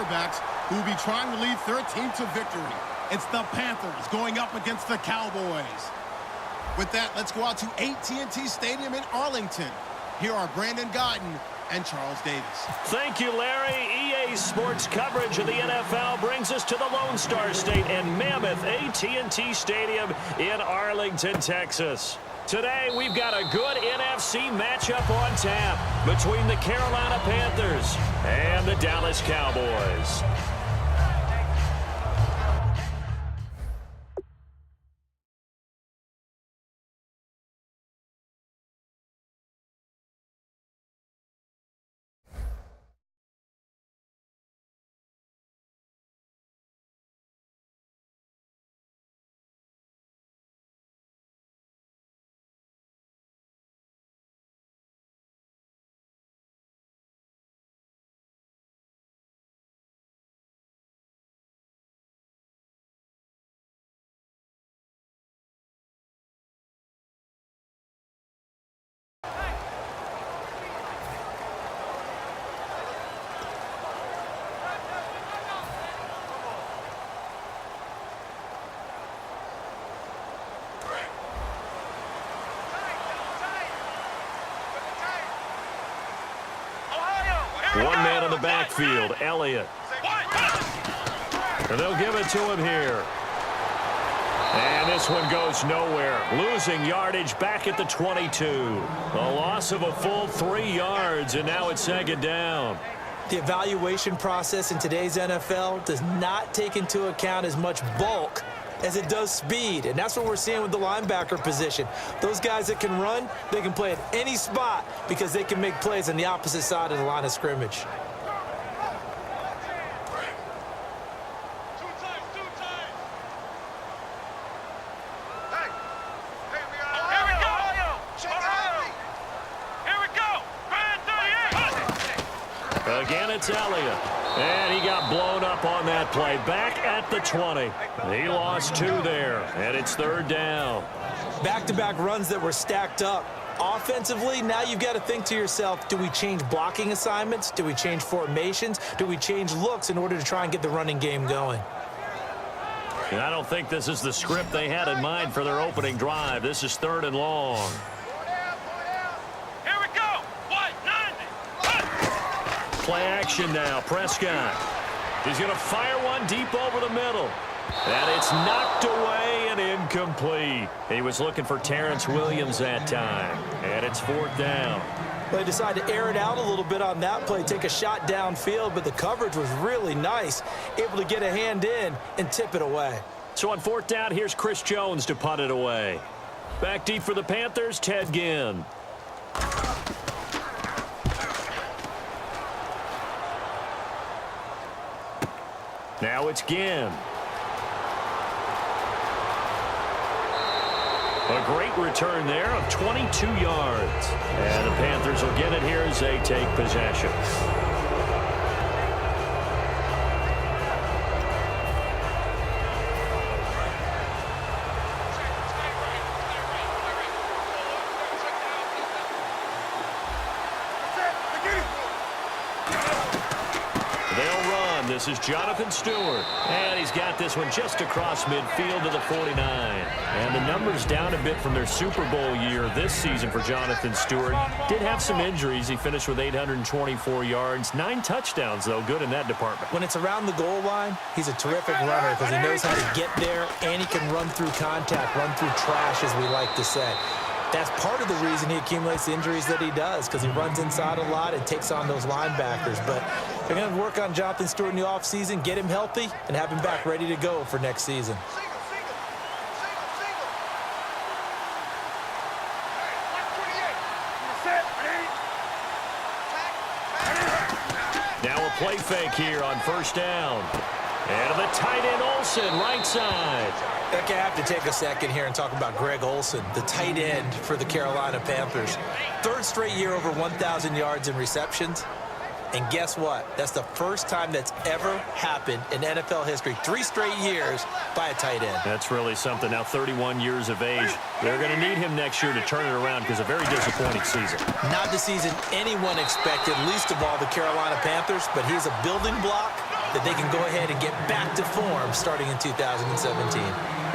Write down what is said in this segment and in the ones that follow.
quarterbacks who will be trying to lead their team to victory. It's the Panthers going up against the Cowboys. With that, let's go out to AT&T Stadium in Arlington. Here are Brandon Guyton and Charles Davis. Thank you, Larry. EA Sports coverage of the NFL brings us to the Lone Star State and mammoth AT&T Stadium in Arlington, Texas. Today, we've got a good NFC matchup on tap between the Carolina Panthers and the Dallas Cowboys. One man in the backfield, Elliott. And they'll give it to him here. And this one goes nowhere. Losing yardage back at the 22. A loss of a full 3 yards, and now it's second down. The evaluation process in today's NFL does not take into account as much bulk as it does speed, and that's what we're seeing with the linebacker position. Those guys that can run, they can play at any spot because they can make plays on the opposite side of the line of scrimmage. Again, it's Elliott. And he got blown up on that play. Back at the 20. He lost 2 there, and it's third down. Back-to-back runs that were stacked up. Offensively, now you've got to think to yourself, do we change blocking assignments? Do we change formations? Do we change looks in order to try and get the running game going? And I don't think this is the script they had in mind for their opening drive. This is third and long. Play action now. Prescott. He's going to fire one deep over the middle. And it's knocked away and incomplete. He was looking for Terrence Williams that time. And it's fourth down. They decided to air it out a little bit on that play, take a shot downfield, but the coverage was really nice. Able to get a hand in and tip it away. So on fourth down, here's Chris Jones to punt it away. Back deep for the Panthers, Ted Ginn. Now it's Ginn. A great return there of 22 yards. And the Panthers will get it here as they take possession. This is Jonathan Stewart, and he's got this one just across midfield to the 49. And the numbers down a bit from their Super Bowl year this season for Jonathan Stewart. Did have some injuries. He finished with 824 yards, 9 touchdowns, though. Good in that department. When it's around the goal line, he's a terrific runner because he knows how to get there, and he can run through contact, run through trash, as we like to say. That's part of the reason he accumulates the injuries that he does, because he runs inside a lot and takes on those linebackers. But they're going to work on Jonathan Stewart in the offseason, get him healthy, and have him back ready to go for next season. Now a play fake here on first down. And the tight end Olsen, right side. I think I have to take a second here and talk about Greg Olsen, the tight end for the Carolina Panthers. 3rd straight year over 1,000 yards in receptions. And guess what? That's the first time that's ever happened in NFL history. 3 straight years by a tight end. That's really something. Now 31 years of age. They're going to need him next year to turn it around because a very disappointing season. Not the season anyone expected, least of all the Carolina Panthers, but he's a building block that they can go ahead and get back to form starting in 2017.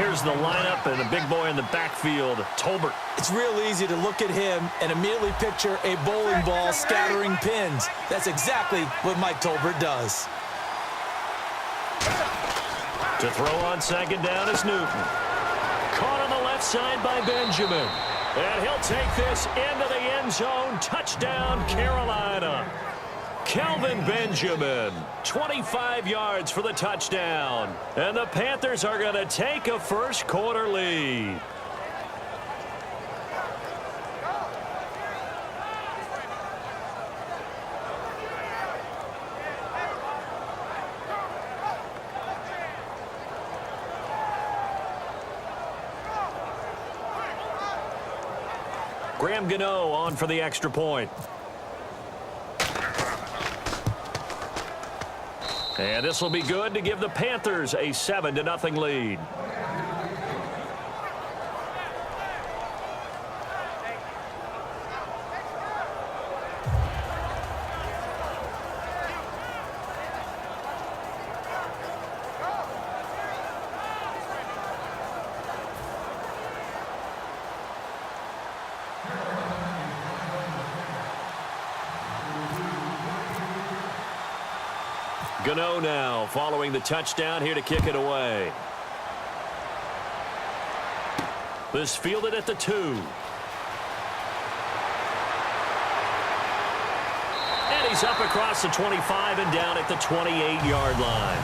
Here's the lineup and the big boy in the backfield, Tolbert. It's real easy to look at him and immediately picture a bowling ball scattering pins. That's exactly what Mike Tolbert does. To throw on second down is Newton. Caught on the left side by Benjamin. And he'll take this into the end zone. Touchdown, Carolina. Kelvin Benjamin, 25 yards for the touchdown. And the Panthers are going to take a first quarter lead. Graham Gano on for the extra point. And this will be good to give the Panthers a 7-0 lead. Gano now following the touchdown here to kick it away. This fielded at the 2. And he's up across the 25 and down at the 28-yard line.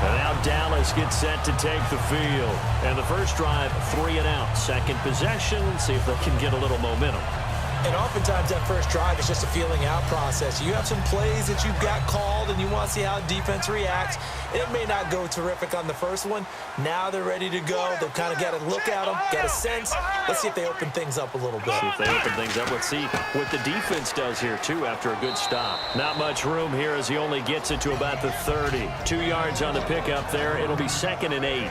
And now Dallas gets set to take the field. And the first drive, 3 and out. Second possession, see if they can get a little momentum. And oftentimes that first drive is just a feeling out process. You have some plays that you've got called and you want to see how defense reacts. It may not go terrific on the first one. Now they're ready to go. They've kind of got to look at them, get a sense. Let's see if they open things up a little bit. See if they open things up. Let's see what the defense does here, too, after a good stop. Not much room here as he only gets it to about the 30. 2 yards on the pickup there. It'll be 2nd and 8.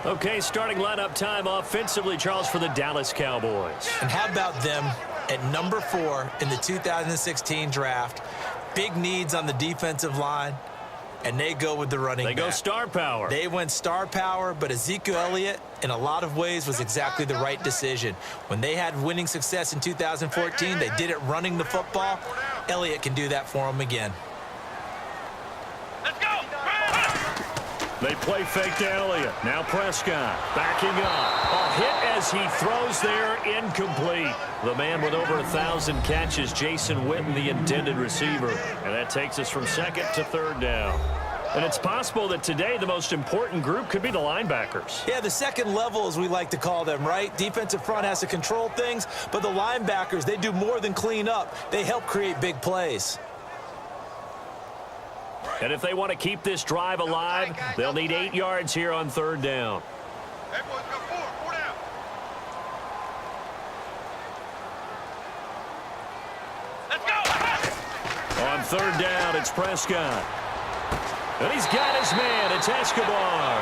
Okay, starting lineup time offensively, Charles, for the Dallas Cowboys. And how about them at number 4 in the 2016 draft? Big needs on the defensive line, and they go with the running back. They go star power. They went star power, but Ezekiel Elliott, in a lot of ways, was exactly the right decision. When they had winning success in 2014, they did it running the football. Elliott can do that for them again. They play fake to Elliott. Now Prescott backing up. A hit as he throws there, incomplete. The man with over 1,000 catches, Jason Witten, the intended receiver. And that takes us from 2nd to 3rd down. And it's possible that today the most important group could be the linebackers. Yeah, the second level, as we like to call them, right? Defensive front has to control things, but the linebackers, they do more than clean up. They help create big plays. And if they want to keep this drive alive, they'll need 8 yards here on 3rd down. Let's go. On 3rd down, it's Prescott. And he's got his man. It's Escobar.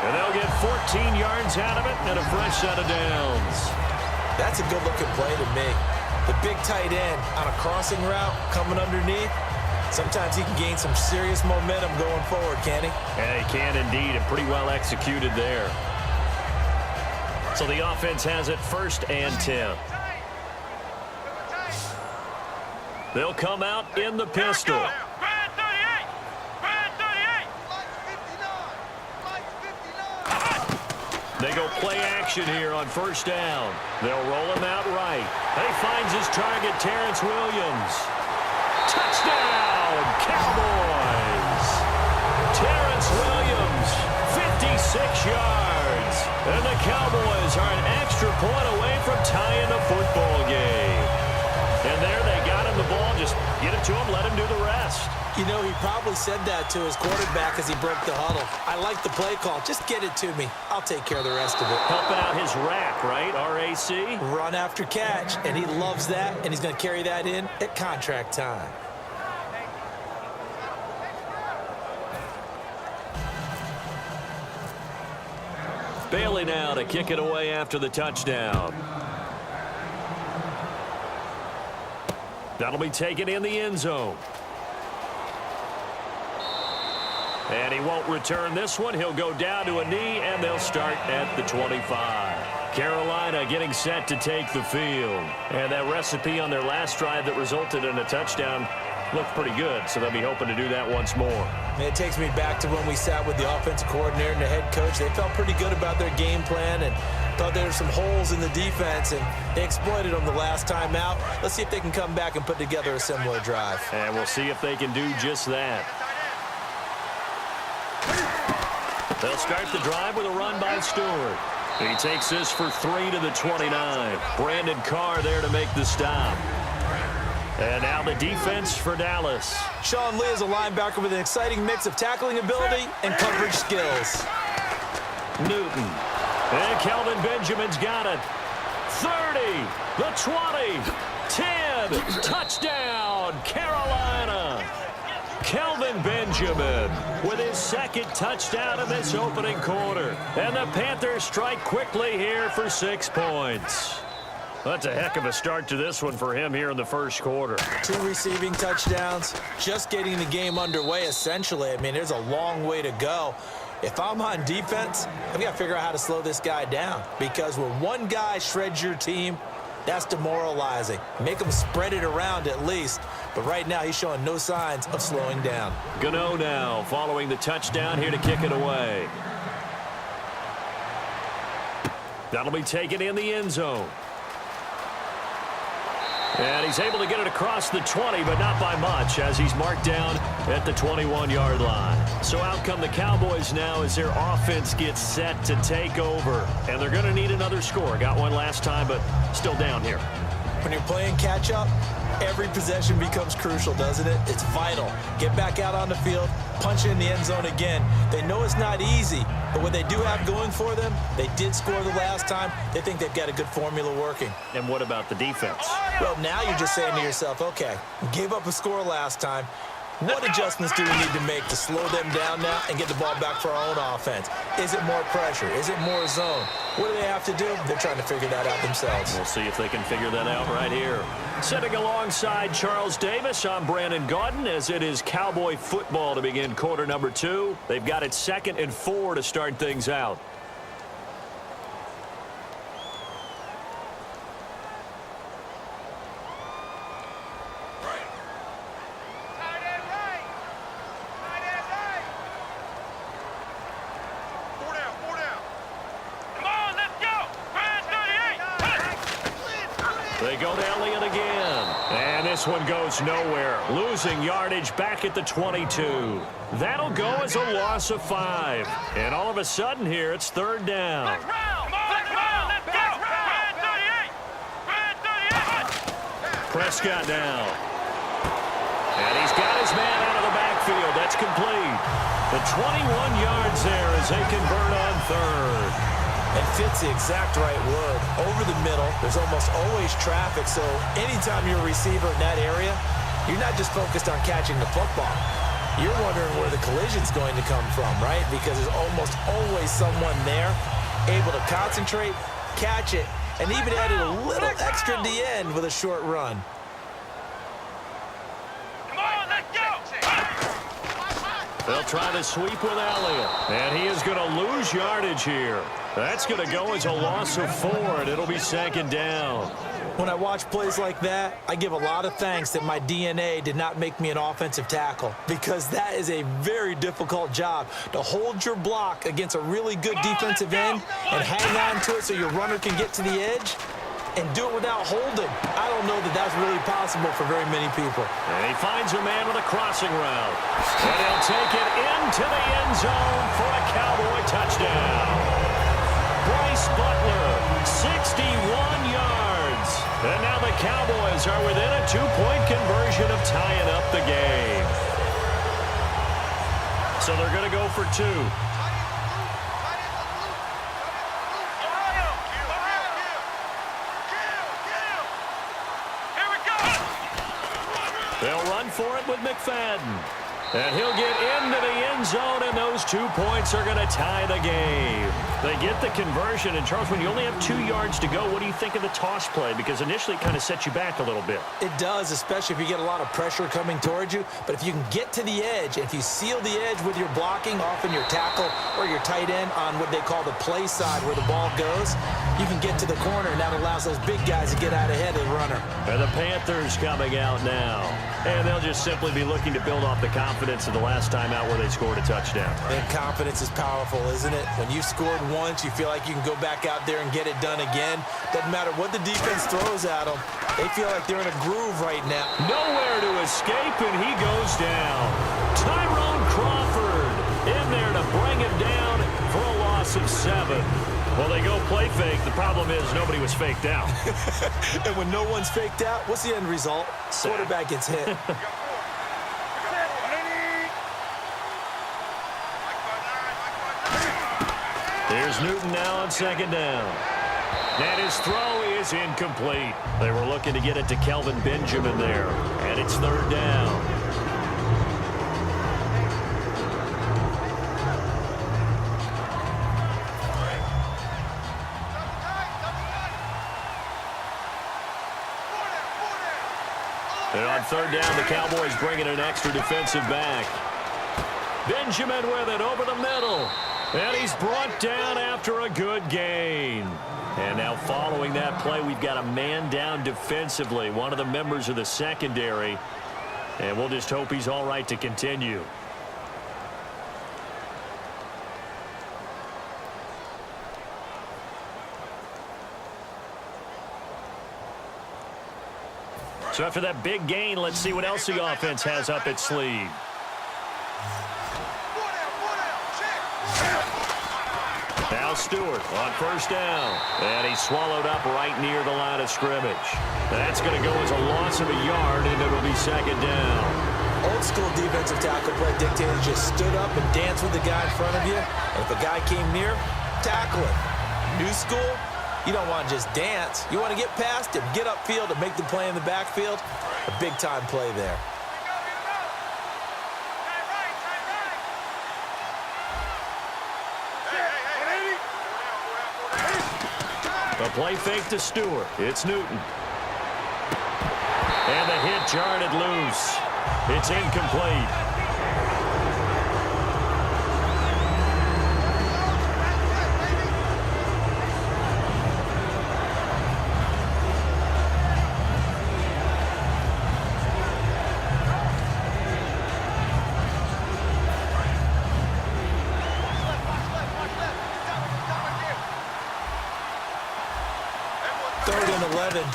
And they'll get 14 yards out of it and a fresh set of downs. That's a good-looking play to me. The big tight end on a crossing route coming underneath. Sometimes he can gain some serious momentum going forward, can't he? Yeah, he can indeed, and pretty well executed there. So the offense has it 1st and 10. They'll come out in the pistol. They go play action here on 1st down. They'll roll him out right. He finds his target, Terrence Williams. Touchdown, Cowboys! Terrence Williams, 56 yards. And the Cowboys are an extra point away from tying the football game. And there they got him the ball. Just get it to him, let him do the rest. You know, he probably said that to his quarterback as he broke the huddle. I like the play call. Just get it to me. I'll take care of the rest of it. Helping out his rack, right? RAC. Run after catch, and he loves that, and he's going to carry that in at contract time. Bailey now to kick it away after the touchdown. That'll be taken in the end zone. And he won't return this one. He'll go down to a knee, and they'll start at the 25. Carolina getting set to take the field. And that recipe on their last drive that resulted in a touchdown looked pretty good, so they'll be hoping to do that once more. And it takes me back to when we sat with the offensive coordinator and the head coach. They felt pretty good about their game plan and thought there were some holes in the defense, and they exploited them the last time out. Let's see if they can come back and put together a similar drive. And we'll see if they can do just that. They'll start the drive with a run by Stewart. He takes this for 3 to the 29. Brandon Carr there to make the stop. And now the defense for Dallas. Sean Lee is a linebacker with an exciting mix of tackling ability and coverage skills. Newton. And Kelvin Benjamin's got it. 30, the 20, 10, touchdown, Carolina. Kelvin Benjamin with his second touchdown in this opening quarter. And the Panthers strike quickly here for 6 points. That's a heck of a start to this one for him here in the first quarter. 2 receiving touchdowns, just getting the game underway essentially. I mean, there's a long way to go. If I'm on defense, I've got to figure out how to slow this guy down, because when one guy shreds your team, that's demoralizing. Make him spread it around at least. But right now, he's showing no signs of slowing down. Gano now following the touchdown here to kick it away. That'll be taken in the end zone. And he's able to get it across the 20, but not by much, as he's marked down at the 21-yard line. So out come the Cowboys now as their offense gets set to take over. And they're going to need another score. Got one last time, but still down here. When you're playing catch-up, every possession becomes crucial, doesn't it? It's vital. Get back out on the field, punch in the end zone again. They know it's not easy, but what they do have going for them, they did score the last time. They think they've got a good formula working. And what about the defense? Well, now you're just saying to yourself, okay, we gave up a score last time. What adjustments do we need to make to slow them down now and get the ball back for our own offense? Is it more pressure? Is it more zone? What do they have to do? They're trying to figure that out themselves. We'll see if they can figure that out right here. Sitting alongside Charles Davis, I'm Brandon Gaudin, as it is Cowboy football to begin quarter number 2. They've got it 2nd and 4 to start things out. They go to Elliott again. And this one goes nowhere. Losing yardage back at the 22. That'll go as a loss of 5. And all of a sudden here, it's 3rd down. Prescott now. And he's got his man out of the backfield. That's complete. The 21 yards there as they convert on 3rd. And fits the exact right word. Over the middle, there's almost always traffic, so anytime you're a receiver in that area, you're not just focused on catching the football. You're wondering where the collision's going to come from, right? Because there's almost always someone there able to concentrate, catch it, and even added a little extra at the end with a short run. They'll try to sweep with Elliott. And he is going to lose yardage here. That's going to go as a loss of 4, and it'll be 2nd down. When I watch plays like that, I give a lot of thanks that my DNA did not make me an offensive tackle, because that is a very difficult job, to hold your block against a really good defensive end and hang on to it so your runner can get to the edge and do it without holding. I don't know that that's really possible for very many people. And he finds a man with a crossing route. And he'll take it into the end zone for a Cowboy touchdown. Bryce Butler, 61 yards. And now the Cowboys are within a 2-point conversion of tying up the game. So they're going to go for 2. They'll run for it with McFadden. And he'll get into the end zone, and those 2 points are going to tie the game. They get the conversion, and Charles, when you only have 2 yards to go, what do you think of the toss play? Because initially it kind of sets you back a little bit. It does, especially if you get a lot of pressure coming towards you. But if you can get to the edge, if you seal the edge with your blocking, often your tackle or your tight end on what they call the play side where the ball goes, you can get to the corner, and that allows those big guys to get out ahead of the runner. And the Panthers coming out now. And they'll just simply be looking to build off the confidence of the last time out where they scored a touchdown. And confidence is powerful, isn't it? When you've scored once, you feel like you can go back out there and get it done again. Doesn't matter what the defense throws at them. They feel like they're in a groove right now. Nowhere to escape, and he goes down. Tyrone Crawford in there to bring him down for a loss of 7. Well, they go play fake. The problem is nobody was faked out. And when no one's faked out, what's the end result? Quarterback gets hit. Here's Newton now on 2nd down. And his throw is incomplete. They were looking to get it to Kelvin Benjamin there. And it's 3rd down. And on 3rd down, the Cowboys bringing an extra defensive back. Benjamin with it over the middle. And he's brought down after a good gain. And now following that play, we've got a man down defensively, one of the members of the secondary. And we'll just hope he's all right to continue. So after that big gain, let's see what else the offense has up its sleeve. Now Stewart on 1st down. And he's swallowed up right near the line of scrimmage. That's going to go as a loss of a yard, and it'll be 2nd down. Old school defensive tackle play dictated just stood up and danced with the guy in front of you. And if a guy came near, tackle him. New school, you don't want to just dance. You want to get past him, get upfield, and make the play in the backfield. A big-time play there. The play fake to Stewart. It's Newton. And the hit jarred it loose. It's incomplete.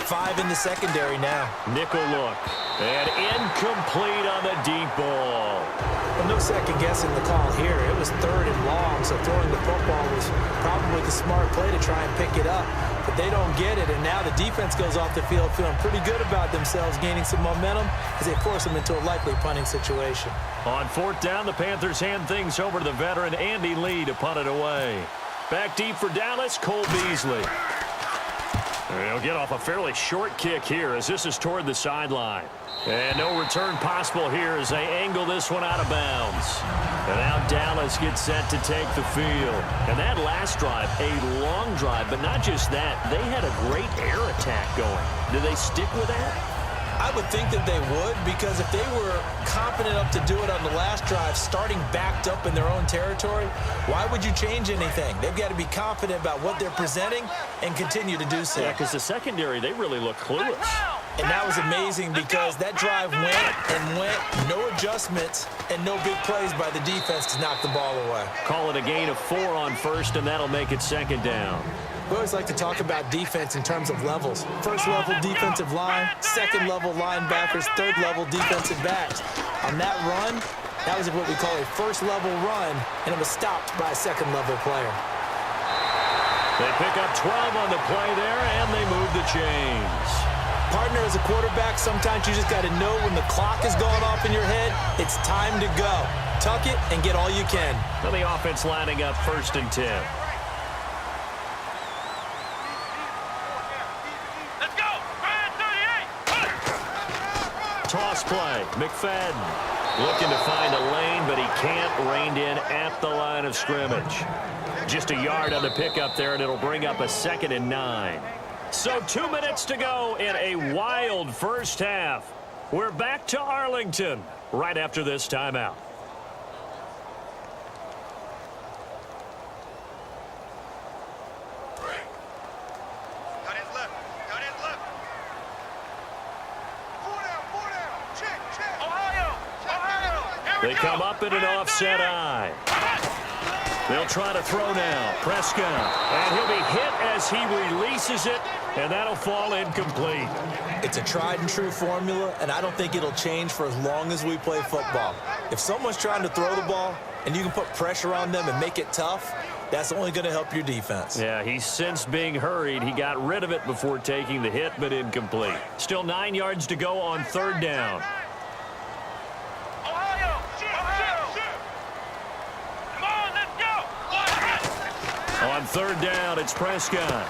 Five in the secondary now. Nickel look. And incomplete on the deep ball. Well, no second guessing the call here. It was 3rd and long, so throwing the football was probably the smart play to try and pick it up. But they don't get it, and now the defense goes off the field feeling pretty good about themselves, gaining some momentum as they force them into a likely punting situation. On 4th down, the Panthers hand things over to the veteran Andy Lee to punt it away. Back deep for Dallas, Cole Beasley. They'll get off a fairly short kick here as this is toward the sideline. And no return possible here as they angle this one out of bounds. And now Dallas gets set to take the field. And that last drive, a long drive, but not just that. They had a great air attack going. Do they stick with that? I would think that they would, because if they were confident enough to do it on the last drive, starting backed up in their own territory, why would you change anything? They've got to be confident about what they're presenting and continue to do so. Yeah, because the secondary, they really look clueless. And that was amazing because that drive went, no adjustments, and no big plays by the defense to knock the ball away. Call it a gain of 4 on 1st, and that'll make it 2nd down. We always like to talk about defense in terms of levels. 1st level defensive line, 2nd level linebackers, 3rd level defensive backs. On that run, that was what we call a 1st level run, and it was stopped by a 2nd level player. They pick up 12 on the play there, and they move the chains. Partner, as a quarterback, sometimes you just got to know when the clock is going off in your head, it's time to go. Tuck it and get all you can. And the offense lining up 1st and 10. Toss play, McFadden. Looking to find a lane, but he can't. Reined in at the line of scrimmage. Just a yard on the pickup there, and it'll bring up a 2nd and 9. So 2 minutes to go in a wild first half. We're back to Arlington right after this timeout. They come up in an offset eye. They'll try to throw now. Prescott. And he'll be hit as he releases it, and that'll fall incomplete. It's a tried-and-true formula, and I don't think it'll change for as long as we play football. If someone's trying to throw the ball and you can put pressure on them and make it tough, that's only going to help your defense. Yeah, he's since being hurried. He got rid of it before taking the hit, but incomplete. Still 9 yards to go on 3rd down. On 3rd down, it's Prescott.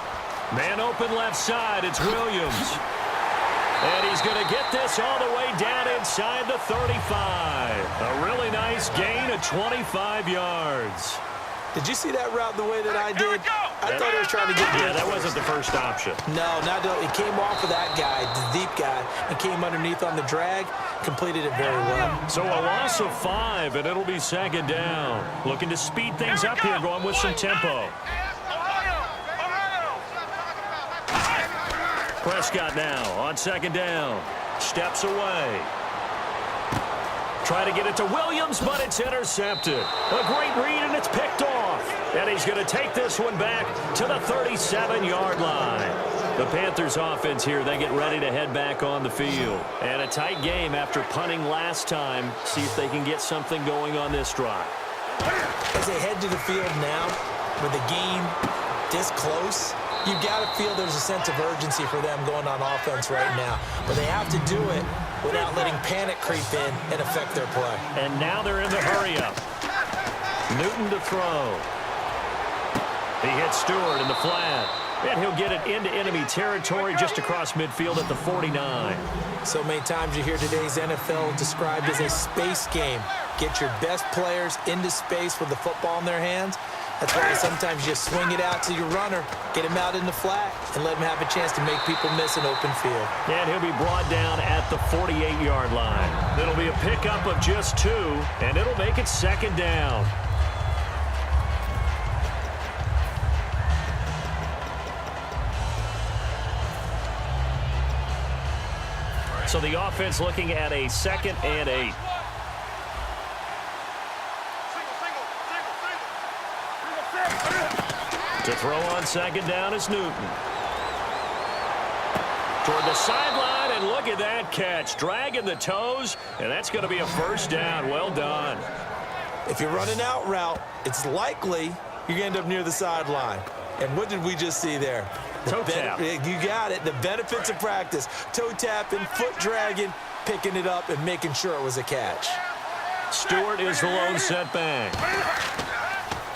Man open left side, it's Williams. And he's going to get this all the way down inside the 35. A really nice gain of 25 yards. Did you see that route the way that I did? I thought he was trying to get Yeah, that wasn't the first option. No, it came off of that guy, the deep guy, and came underneath on the drag, completed it very well. So a loss of 5, and it'll be 2nd down. Looking to speed things up here, going with some tempo. Prescott now on 2nd down. Steps away. Try to get it to Williams, but it's intercepted. A great read, and it's picked off. And he's going to take this one back to the 37-yard line. The Panthers offense here, they get ready to head back on the field. And a tight game after punting last time. See if they can get something going on this drive. As they head to the field now, with the game this close, you've got to feel there's a sense of urgency for them going on offense right now. But they have to do it without letting panic creep in and affect their play. And now they're in the hurry-up. Newton to throw. He hits Stewart in the flat. And he'll get it into enemy territory just across midfield at the 49. So many times you hear today's NFL described as a space game. Get your best players into space with the football in their hands. That's why sometimes you swing it out to your runner, get him out in the flat, and let him have a chance to make people miss an open field. And he'll be brought down at the 48-yard line. It'll be a pickup of just 2, and it'll make it 2nd down. So the offense looking at a 2nd and 8. To throw on 2nd down is Newton. Toward the sideline, and look at that catch. Dragging the toes, and that's going to be a 1st down. Well done. If you're running out route, it's likely you're going to end up near the sideline. And what did we just see there? Toe tap. You got it. The benefits of practice. Toe tapping, foot dragging, picking it up, and making sure it was a catch. Stewart is the lone setback.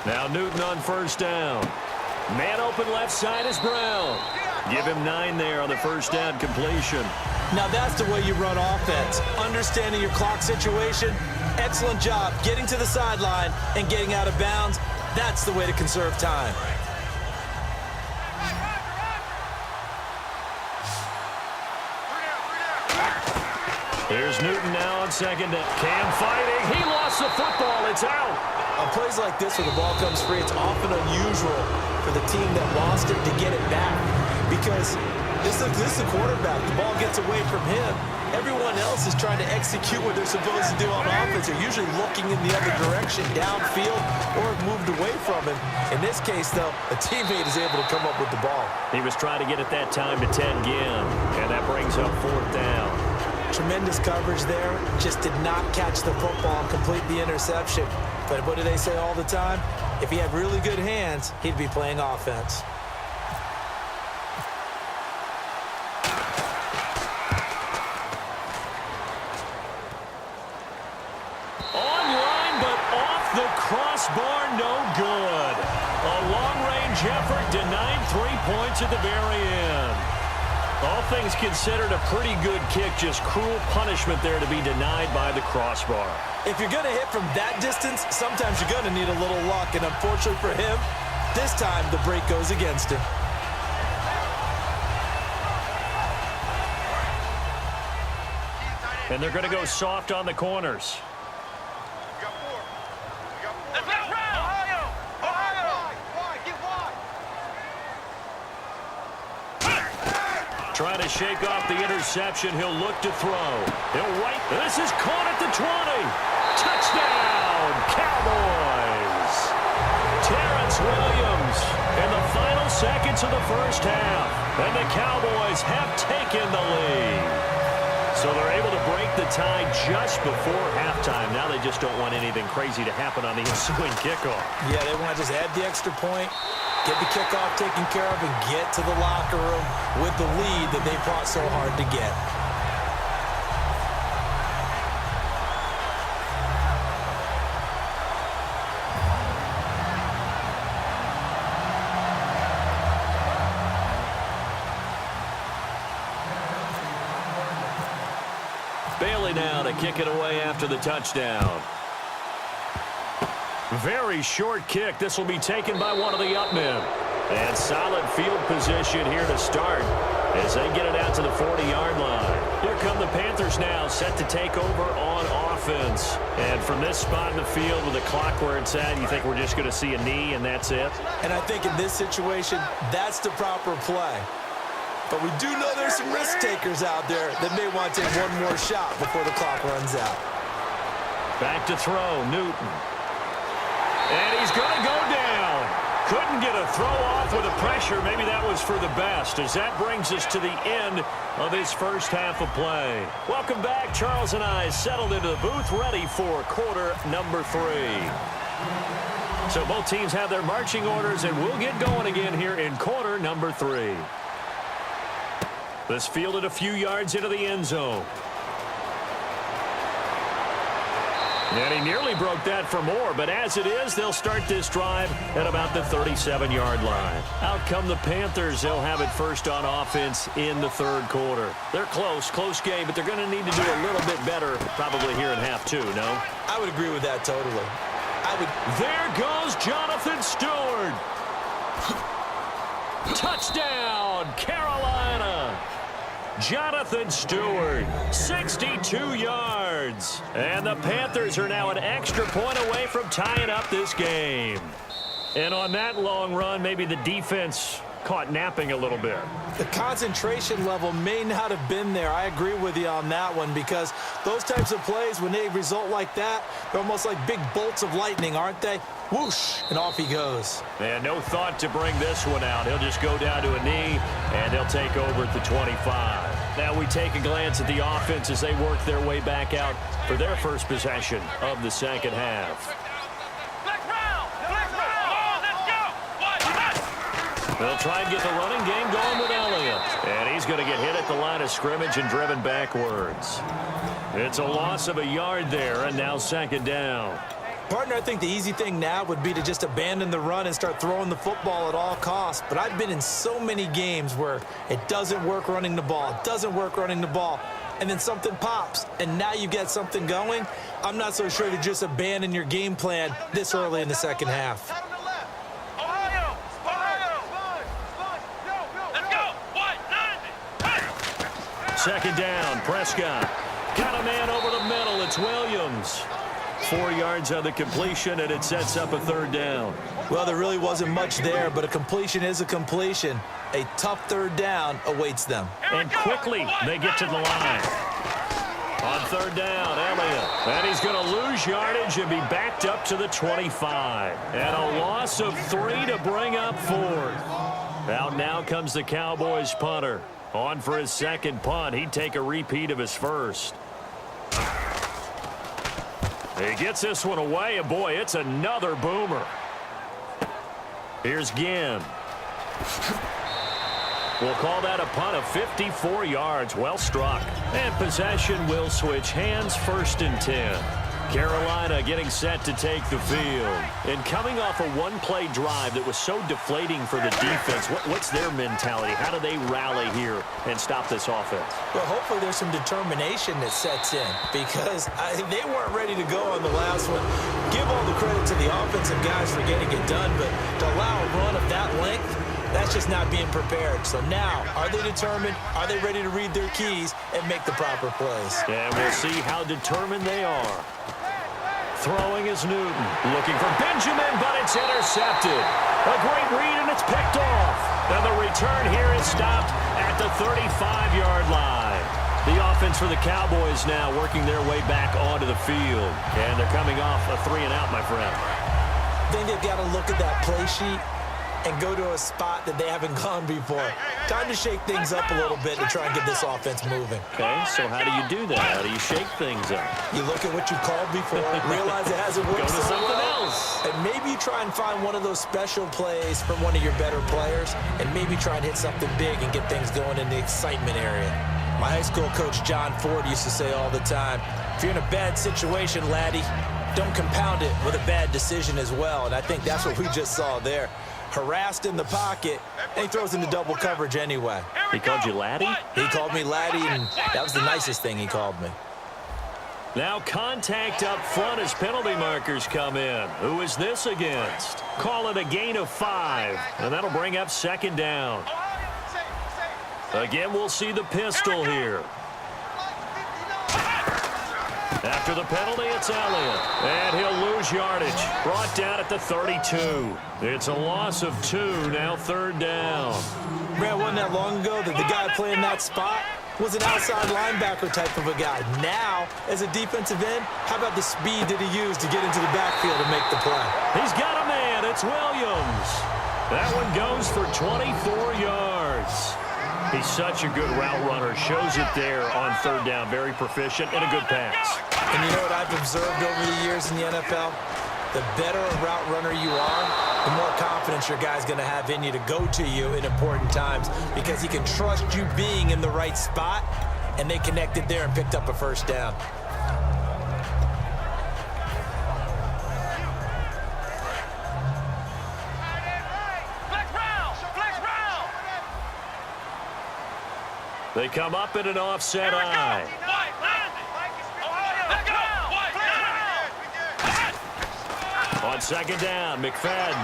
Now Newton on 1st down. Man open left side is Brown. Give him 9 there on the 1st down completion. Now that's the way you run offense. Understanding your clock situation. Excellent job getting to the sideline and getting out of bounds. That's the way to conserve time. Here's Newton now on 2nd down. Cam fighting. He lost the football. It's out. On plays like this where the ball comes free, it's often unusual for the team that lost it to get it back because this is the quarterback. The ball gets away from him. Everyone else is trying to execute what they're supposed to do on offense. They're usually looking in the other direction, downfield, or moved away from him. In this case, though, a teammate is able to come up with the ball. He was trying to get it that time to Ted Ginn, and that brings up 4th down. Tremendous coverage there. Just did not catch the football and complete the interception. But what do they say all the time? If he had really good hands, he'd be playing offense. Online, but off the crossbar, no good. A long-range effort denied 3 points at the very end. All things considered, a pretty good kick. Just cruel punishment there to be denied by the crossbar. If you're going to hit from that distance, sometimes you're going to need a little luck. And unfortunately for him, this time the break goes against him. And they're going to go soft on the corners. Trying to shake off the interception. He'll look to throw. He'll right. This is caught at the 20. Touchdown, Cowboys. Terrence Williams in the final seconds of the first half. And the Cowboys have taken the lead. So they're able to break the tie just before halftime. Now they just don't want anything crazy to happen on the ensuing kickoff. Yeah, they want to just add the extra point, get the kickoff taken care of, and get to the locker room with the lead that they fought so hard to get. Bailey now to kick it away after the touchdown. Very short kick. This will be taken by one of the up men. And solid field position here to start as they get it out to the 40-yard line. Here come the Panthers now, set to take over on offense. And from this spot in the field with the clock where it's at, you think we're just going to see a knee and that's it? And I think in this situation, that's the proper play. But we do know there's some risk takers out there that may want to take one more shot before the clock runs out. Back to throw, Newton. And he's going to go down. Couldn't get a throw off with the pressure. Maybe that was for the best, as that brings us to the end of his first half of play. Welcome back. Charles and I settled into the booth, ready for quarter number 3. So both teams have their marching orders, and we'll get going again here in quarter number 3. This fielded a few yards into the end zone. And he nearly broke that for more, but as it is, they'll start this drive at about the 37-yard line. Out come the Panthers. They'll have it first on offense in the third quarter. They're close game, but they're going to need to do a little bit better probably here in half 2, no? I would agree with that totally. There goes Jonathan Stewart. Touchdown, Carolina. Jonathan Stewart, 62 yards. And the Panthers are now an extra point away from tying up this game. And on that long run, maybe the defense caught napping a little bit. The concentration level may not have been there. I agree with you on that one, because those types of plays, when they result like that, they're almost like big bolts of lightning, aren't they? Whoosh, and off he goes. And no thought to bring this one out. He'll just go down to a knee, and they'll take over at the 25. Now we take a glance at the offense as they work their way back out for their first possession of the second half. They'll try and get the running game going with Elliott. And he's going to get hit at the line of scrimmage and driven backwards. It's a loss of a yard there, and now second down. Partner, I think the easy thing now would be to just abandon the run and start throwing the football at all costs. But I've been in so many games where it doesn't work running the ball, and then something pops, and now you get something going. I'm not so sure to just abandon your game plan this early in the second half. Second down, Prescott. Got a man over the middle. It's Williams. 4 yards on the completion, and it sets up a third down. Well, there really wasn't much there, but a completion is a completion. A tough third down awaits them. And quickly, they get to the line. On third down, Elliott. And he's going to lose yardage and be backed up to the 25. And a loss of 3 to bring up fourth. Out now comes the Cowboys punter. On for his second punt. He'd take a repeat of his first. He gets this one away, and boy, it's another boomer. Here's Ginn. We'll call that a punt of 54 yards. Well struck. And possession will switch hands, 1st and 10. Carolina getting set to take the field. And coming off a one-play drive that was so deflating for the defense, what's their mentality? How do they rally here and stop this offense? Well, hopefully there's some determination that sets in because they weren't ready to go on the last one. Give all the credit to the offensive guys for getting it done, but to allow a run of that length, that's just not being prepared. So now, are they determined? Are they ready to read their keys and make the proper plays? And we'll see how determined they are. Throwing is Newton. Looking for Benjamin, but it's intercepted. A great read, and it's picked off. And the return here is stopped at the 35-yard line. The offense for the Cowboys now working their way back onto the field. And they're coming off a 3-and-out, my friend. I think they've got to look at that play sheet and go to a spot that they haven't gone before. Time to shake things up a little bit to try and get this offense moving. Okay, so how do you do that? How do you shake things up? You look at what you called before, realize it hasn't worked Go to so something well, else. and maybe try and find one of those special plays from one of your better players, and maybe try and hit something big and get things going in the excitement area. My high school coach, John Ford, used to say all the time, if you're in a bad situation, laddie, don't compound it with a bad decision as well, and I think that's what we just saw there. Harassed in the pocket, and he throws into double coverage anyway. He called you laddie? He called me laddie, and that was the nicest thing he called me. Now contact up front as penalty markers come in. Who is this against? Call it a gain of 5, and that'll bring up second down. Again, we'll see the pistol here. After the penalty, it's Elliott. And he'll lose yardage. Brought down at the 32. It's a loss of 2, now third down. Man, wasn't that long ago that the guy playing that spot was an outside linebacker type of a guy. Now, as a defensive end, how about the speed that he used to get into the backfield and make the play? He's got a man. It's Williams. That one goes for 24 yards. He's such a good route runner. Shows it there on third down. Very proficient and a good pass. And you know what I've observed over the years in the NFL? The better a route runner you are, the more confidence your guy's going to have in you to go to you in important times because he can trust you being in the right spot, and they connected there and picked up a first down. They come up in an offset eye. On second down, McFadden.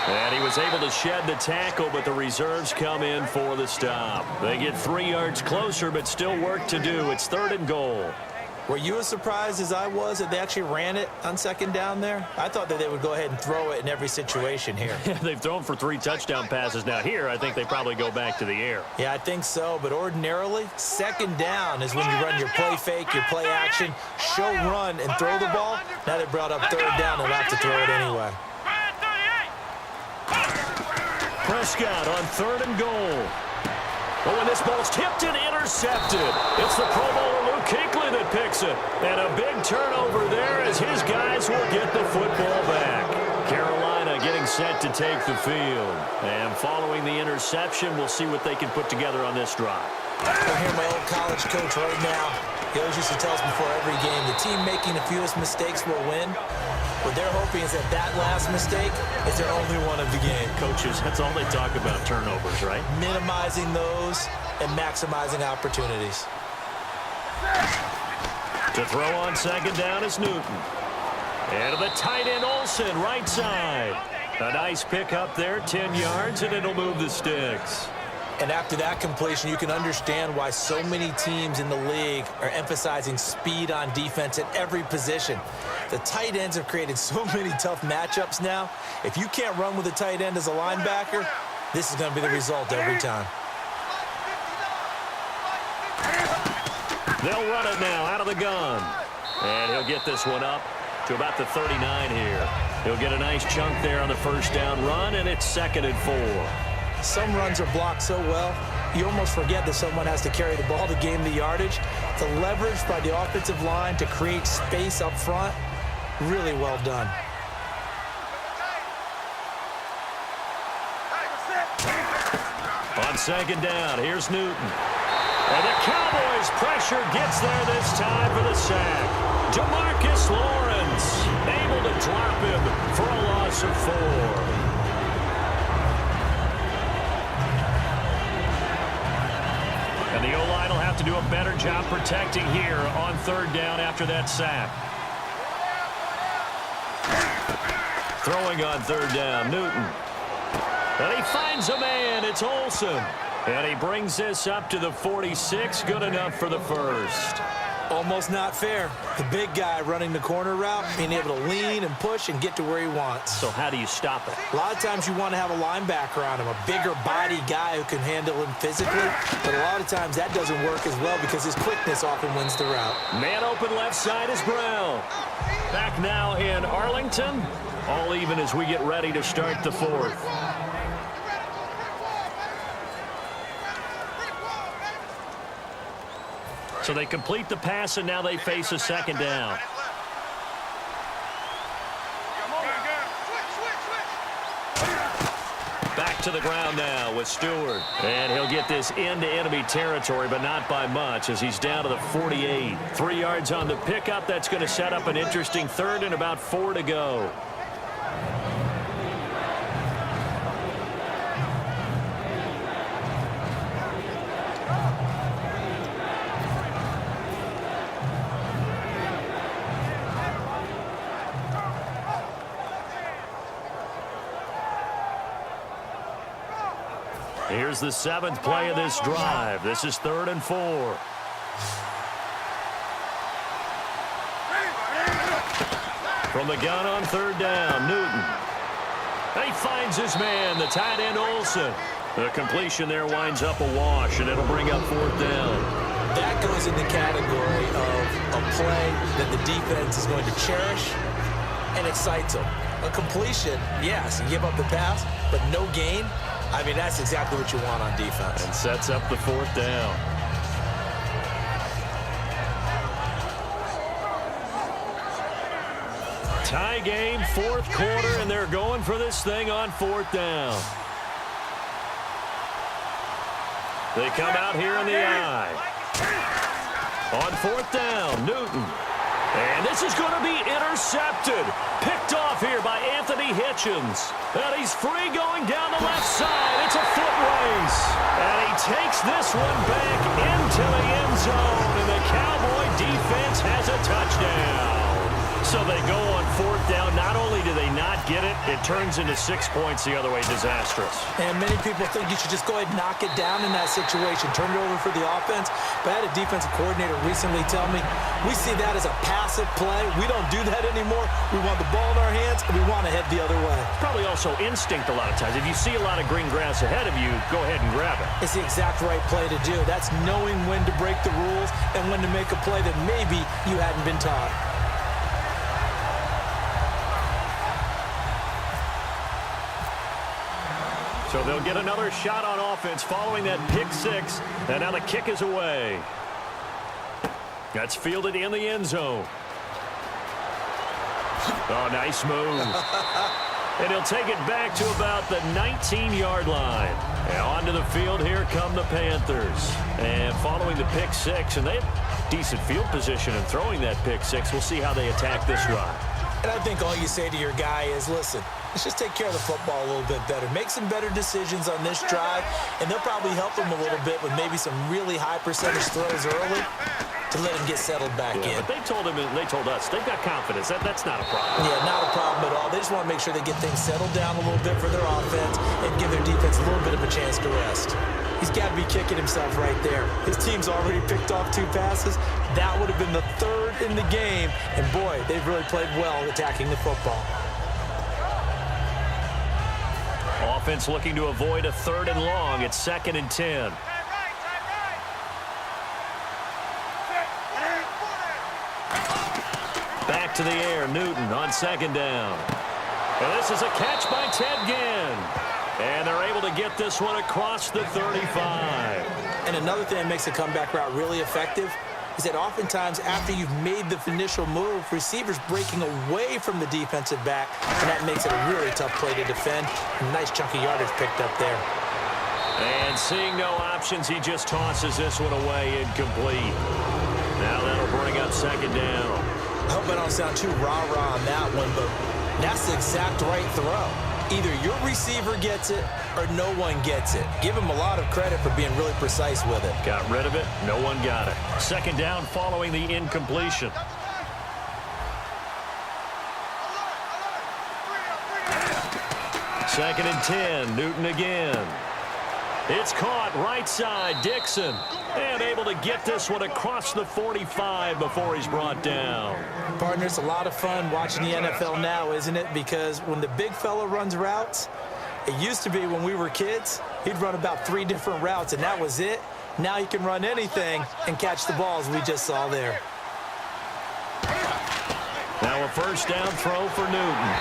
And he was able to shed the tackle, but the reserves come in for the stop. They get 3 yards closer, but still work to do. It's third and goal. Were you as surprised as I was that they actually ran it on second down there? I thought that they would go ahead and throw it in every situation here. They've thrown for 3 touchdown passes. Now here, I think they probably go back to the air. Yeah, I think so, but ordinarily, second down is when you run your play fake, your play action, show run, and throw the ball. Now they brought up third down and have to throw it anyway. Prescott on third and goal. Oh, and this ball's tipped and intercepted. It's the Pro Bowler Luke Kuechly that picks it. And a big turnover there as his guys will get the football back. Carolina getting set to take the field. And following the interception, we'll see what they can put together on this drive. I hear my old college coach right now. He always used to tell us before every game, the team making the fewest mistakes will win. What they're hoping is that that last mistake is their only one of the game. Coaches, that's all they talk about, turnovers, right? Minimizing those and maximizing opportunities. To throw on second down is Newton. And to the tight end, Olsen, right side. A nice pick up there, 10 yards, and it'll move the sticks. And after that completion, you can understand why so many teams in the league are emphasizing speed on defense at every position. The tight ends have created so many tough matchups now. If you can't run with a tight end as a linebacker, this is going to be the result every time. They'll run it now out of the gun. And he'll get this one up to about the 39 here. He'll get a nice chunk there on the first down run, and it's 2nd and 4. Some runs are blocked so well, you almost forget that someone has to carry the ball to gain the yardage. The leverage by the offensive line to create space up front, really well done. On second down, here's Newton. And the Cowboys' pressure gets there this time for the sack. DeMarcus Lawrence able to drop him for a loss of 4. And the O-line will have to do a better job protecting here on 3rd down after that sack. Throwing on 3rd down, Newton. And he finds a man. It's Olsen. And he brings this up to the 46. Good enough for the first. Almost not fair. The big guy running the corner route, being able to lean and push and get to where he wants. So how do you stop it? A lot of times you want to have a linebacker on him, a bigger body guy who can handle him physically. But a lot of times that doesn't work as well because his quickness often wins the route. Man open left side is Brown. Back now in Arlington. All even as we get ready to start the 4th. So they complete the pass, and now they face a 2nd down. Back to the ground now with Stewart. And he'll get this into enemy territory, but not by much as he's down to the 48. 3 yards on the pickup. That's going to set up an interesting 3rd and about 4 to go. Here's the 7th play of this drive. This is 3rd and 4. From the gun on 3rd down, Newton. He finds his man, the tight end Olsen. The completion there winds up a wash, and it'll bring up 4th down. That goes in the category of a play that the defense is going to cherish and excites them. A completion, yes, you give up the pass, but no gain. I mean, that's exactly what you want on defense. And sets up the 4th down. Tie game, 4th quarter, and they're going for this thing on 4th down. They come out here in the eye. On 4th down, Newton. And this is going to be intercepted. Picked off here by Anthony Hitchens. And he's free going down the left side. It's a foot race. And he takes this one back into the end zone. And the Cowboy defense has a touchdown. So they go on 4th down. Not only do they not get it, it turns into 6 points the other way. Disastrous. And many people think you should just go ahead and knock it down in that situation. Turn it over for the offense. But I had a defensive coordinator recently tell me, we see that as a passive play. We don't do that anymore. We want the ball in our hands, and we want to head the other way. Probably also instinct a lot of times. If you see a lot of green grass ahead of you, go ahead and grab it. It's the exact right play to do. That's knowing when to break the rules and when to make a play that maybe you hadn't been taught. So they'll get another shot on offense following that pick 6. And now the kick is away. That's fielded in the end zone. Oh, nice move. And he'll take it back to about the 19-yard line. And onto the field, here come the Panthers. And following the pick 6, and they have decent field position in throwing that pick 6. We'll see how they attack this drive. And I think all you say to your guy is, listen, let's just take care of the football a little bit better. Make some better decisions on this drive, and they'll probably help him a little bit with maybe some really high percentage throws early to let him get settled back in. But they told him, and they told us, they've got confidence. That's not a problem. Yeah, not a problem at all. They just want to make sure they get things settled down a little bit for their offense and give their defense a little bit of a chance to rest. He's got to be kicking himself right there. His team's already picked off 2 passes. That would have been the 3rd in the game. And, boy, they've really played well attacking the football. Offense looking to avoid a 3rd and long. It's 2nd and 10. Back to the air, Newton on 2nd down. And this is a catch by Ted Ginn. And they're able to get this one across the 35. And another thing that makes the comeback route really effective is that oftentimes after you've made the initial move, receivers breaking away from the defensive back, and that makes it a really tough play to defend. A nice chunk of yardage picked up there. And seeing no options, he just tosses this one away incomplete. Now that'll bring up 2nd down. I hope I don't sound too rah-rah on that one, but that's the exact right throw. Either your receiver gets it or no one gets it. Give him a lot of credit for being really precise with it. Got rid of it. No one got it. Second down following the incompletion. Second and 10. Newton again. It's caught right side. Dixon. And able to get this one across the 45 before he's brought down. Partner, it's a lot of fun watching the NFL now, isn't it? Because when the big fella runs routes, it used to be when we were kids, he'd run about 3 different routes, and that was it. Now he can run anything and catch the balls we just saw there. Now a first down throw for Newton.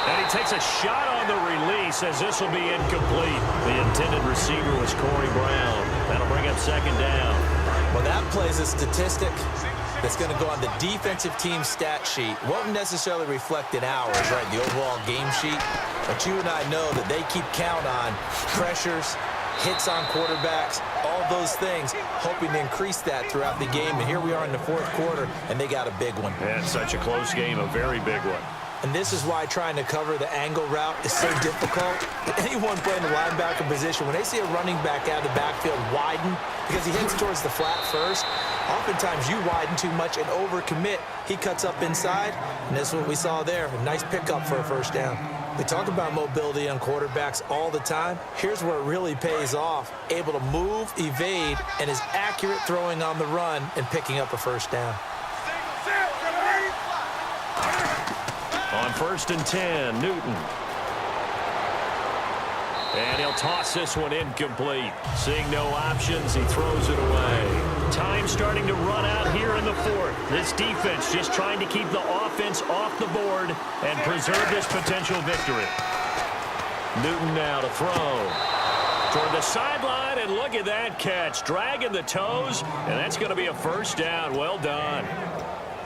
And he takes a shot on the release as this will be incomplete. The intended receiver was Corey Brown. That'll bring up second down. Well, that plays a statistic that's going to go on the defensive team stat sheet. Won't necessarily reflect in ours, right, the overall game sheet. But you and I know that they keep count on pressures, hits on quarterbacks, all those things, hoping to increase that throughout the game. And here we are in the fourth quarter, and they got a big one. And such a close game, a very big one. And this is why trying to cover the angle route is so difficult. Anyone playing the linebacker position, when they see a running back out of the backfield widen because he heads towards the flat first, oftentimes you widen too much and overcommit. He cuts up inside, and that's what we saw there. A nice pickup for a first down. We talk about mobility on quarterbacks all the time. Here's where it really pays off. Able to move, evade, and is accurate throwing on the run and picking up a first down. On first and 10, Newton. And he'll toss this one incomplete. Seeing no options, he throws it away. Time starting to run out here in the fourth. This defense just trying to keep the offense off the board and preserve this potential victory. Newton now to throw. Toward the sideline, and look at that catch. Dragging the toes, and that's going to be a first down. Well done.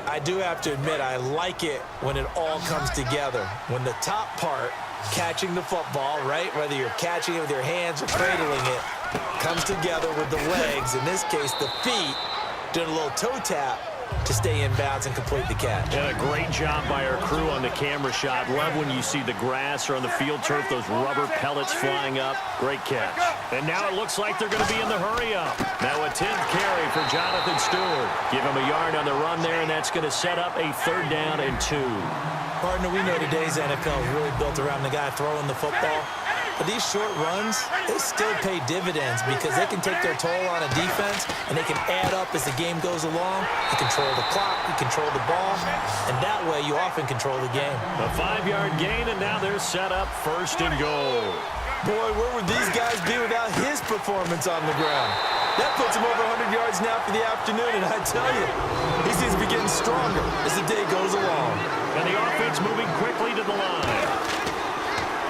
I do have to admit, I like it when it all comes together. When the top part, catching the football, right, whether you're catching it with your hands or cradling it, comes together with the legs, in this case the feet, doing a little toe tap to stay in bounds and complete the catch. And a great job by our crew on the camera shot. Love when you see the grass or on the field turf, those rubber pellets flying up. Great catch. And now it looks like they're going to be in the hurry-up. Now a 10th carry for Jonathan Stewart. Give him a yard on the run there, and that's going to set up a third down and 2. Partner, we know today's NFL is really built around the guy throwing the football. But these short runs, they still pay dividends because they can take their toll on a defense, and they can add up as the game goes along. You control the clock, you control the ball, and that way you often control the game. A 5-yard gain, and now they're set up first and goal. Boy, where would these guys be without his performance on the ground? That puts him over 100 yards now for the afternoon, and I tell you, he seems to be getting stronger as the day goes along. And the offense moving quickly to the line.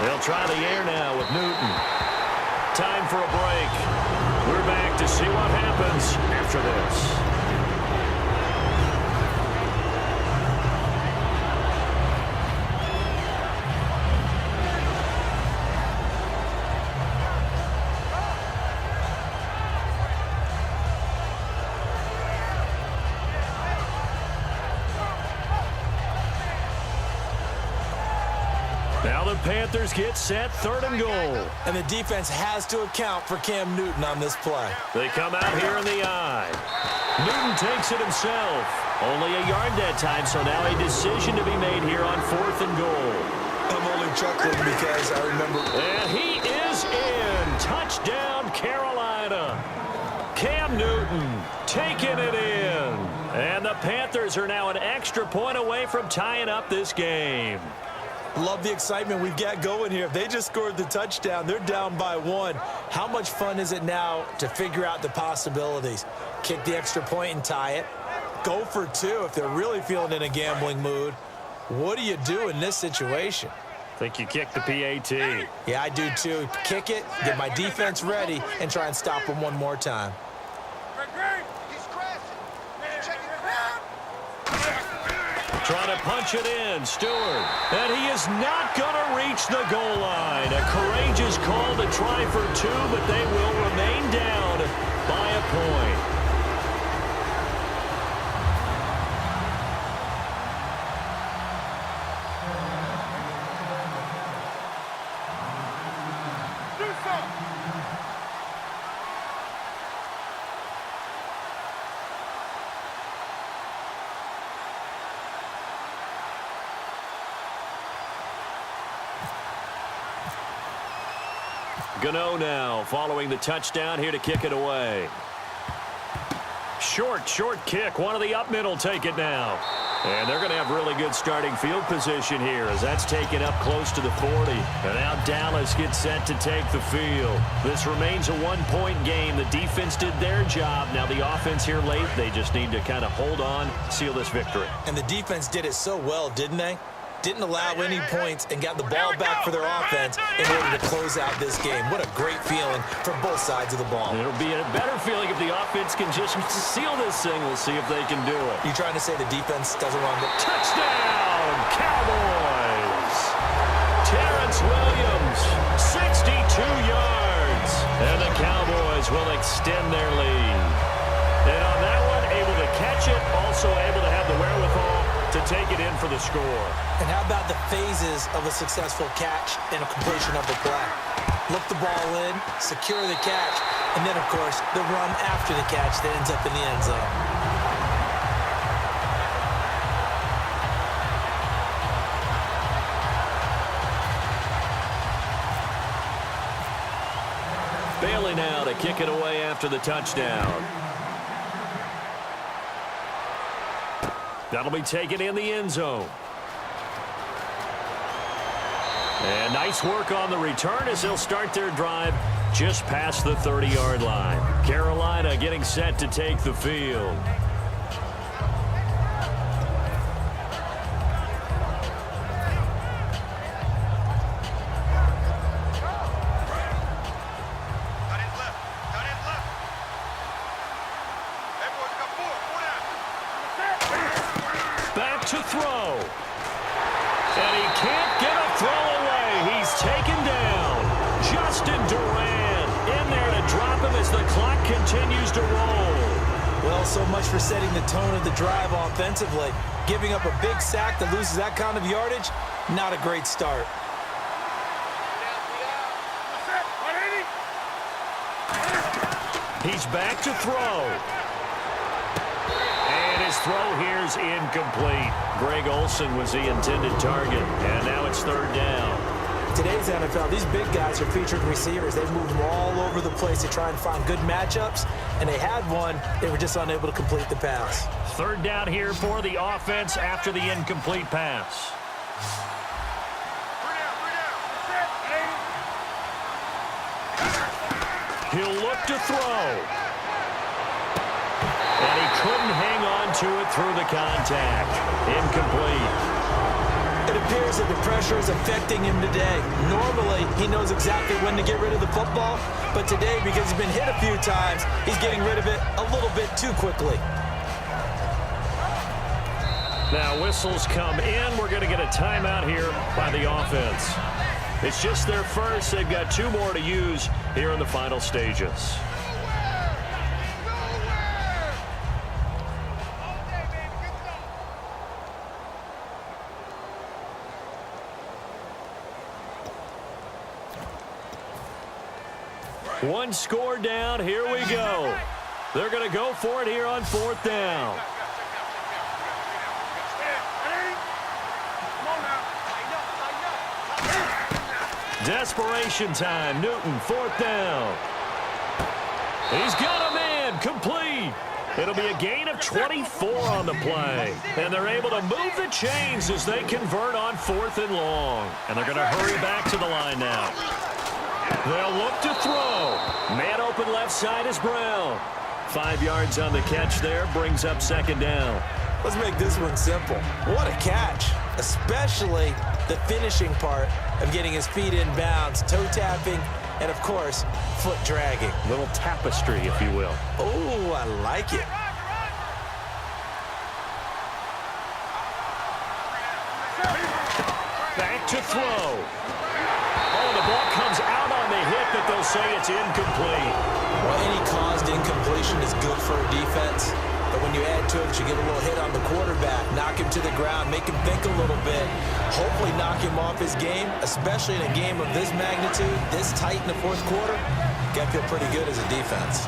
They'll try the air now with Newton. Time for a break. We're back to see what happens after this. Now the Panthers get set, third and goal. And the defense has to account for Cam Newton on this play. They come out here in the eye. Newton takes it himself. Only a yard that time, so now a decision to be made here on fourth and goal. I'm only chuckling because I remember. And he is in. Touchdown, Carolina. Cam Newton taking it in. And the Panthers are now an extra point away from tying up this game. Love the excitement we've got going here. If they just scored the touchdown, they're down by 1. How much fun is it now to figure out the possibilities? Kick the extra point and tie it. Go for 2 if they're really feeling in a gambling mood. What do you do in this situation? Think you kick the PAT. Yeah, I do too. Kick it, get my defense ready, and try and stop them one more time. Trying to punch it in, Stewart. And he is not going to reach the goal line. A courageous call to try for 2, but they will remain down by a point. Gano now following the touchdown here to kick it away. Short kick. One of the up men will take it now. And they're going to have really good starting field position here as that's taken up close to the 40. And now Dallas gets set to take the field. This remains a one-point game. The defense did their job. Now the offense here late, they just need to kind of hold on, seal this victory. And the defense did it so well, didn't they? Didn't allow any points and got the ball back for their offense in order to close out this game. What a great feeling for both sides of the ball. It'll be a better feeling if the offense can just seal this thing. We'll see if they can do it. You trying to say the defense doesn't run the... Touchdown, Cowboys! Terrence Williams, 62 yards. And the Cowboys will extend their lead. And on that one, able to catch it, also able to have the wherewithal to take it in for the score. And how about the phases of a successful catch and a completion of the play? Look the ball in, secure the catch, and then, of course, the run after the catch that ends up in the end zone. Bailey now to kick it away after the touchdown. That'll be taken in the end zone. And nice work on the return as they'll start their drive just past the 30-yard line. Carolina getting set to take the field. Back to throw. And he can't get a throw away. He's taken down. Justin Duran in there to drop him as the clock continues to roll. Well, so much for setting the tone of the drive offensively. Giving up a big sack that loses that kind of yardage, not a great start. He's back to throw. And his throw here's incomplete. Greg Olsen was the intended target, and now it's third down. Today's NFL, these big guys are featured receivers. They move them all over the place to try and find good matchups, and they had one. They were just unable to complete the pass. Third down here for the offense after the incomplete pass. He'll look to throw. And he couldn't hang on to it through the contact. Incomplete. It appears that the pressure is affecting him today. Normally, he knows exactly when to get rid of the football, but today, because he's been hit a few times, he's getting rid of it a little bit too quickly. Now, whistles come in. We're going to get a timeout here by the offense. It's just their first. They've got two more to use here in the final stages. One score down. Here we go. They're going to go for it here on fourth down. Desperation time. Newton, fourth down. He's got a man. Complete. It'll be a gain of 24 on the play. And they're able to move the chains as they convert on fourth and long. And they're going to hurry back to the line now. They'll look to throw. Man open left side is Brown. 5 yards on the catch there. Brings up second down. Let's make this one simple. What a catch, especially the finishing part of getting his feet in bounds, toe tapping, and, of course, foot dragging. Little tapestry, if you will. Oh, I like it. Back to throw. Oh, the ball comes out on the hit, but they'll say it's incomplete. Well, any caused incompletion is good for a defense. But when you add to it, you get a little hit on the quarterback, knock him to the ground, make him think a little bit, hopefully knock him off his game, especially in a game of this magnitude, this tight in the fourth quarter. Got to feel pretty good as a defense.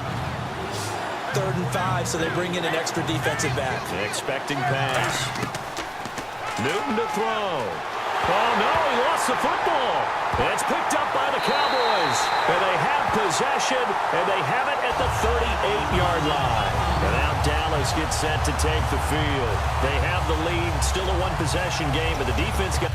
3rd and 5, so they bring in an extra defensive back. Expecting pass. Newton to throw. Oh, no, he lost the football. And it's picked up by the Cowboys. And they possession, and they have it at the 38-yard line. And now Dallas gets set to take the field. They have the lead, still a one-possession game, but the defense got...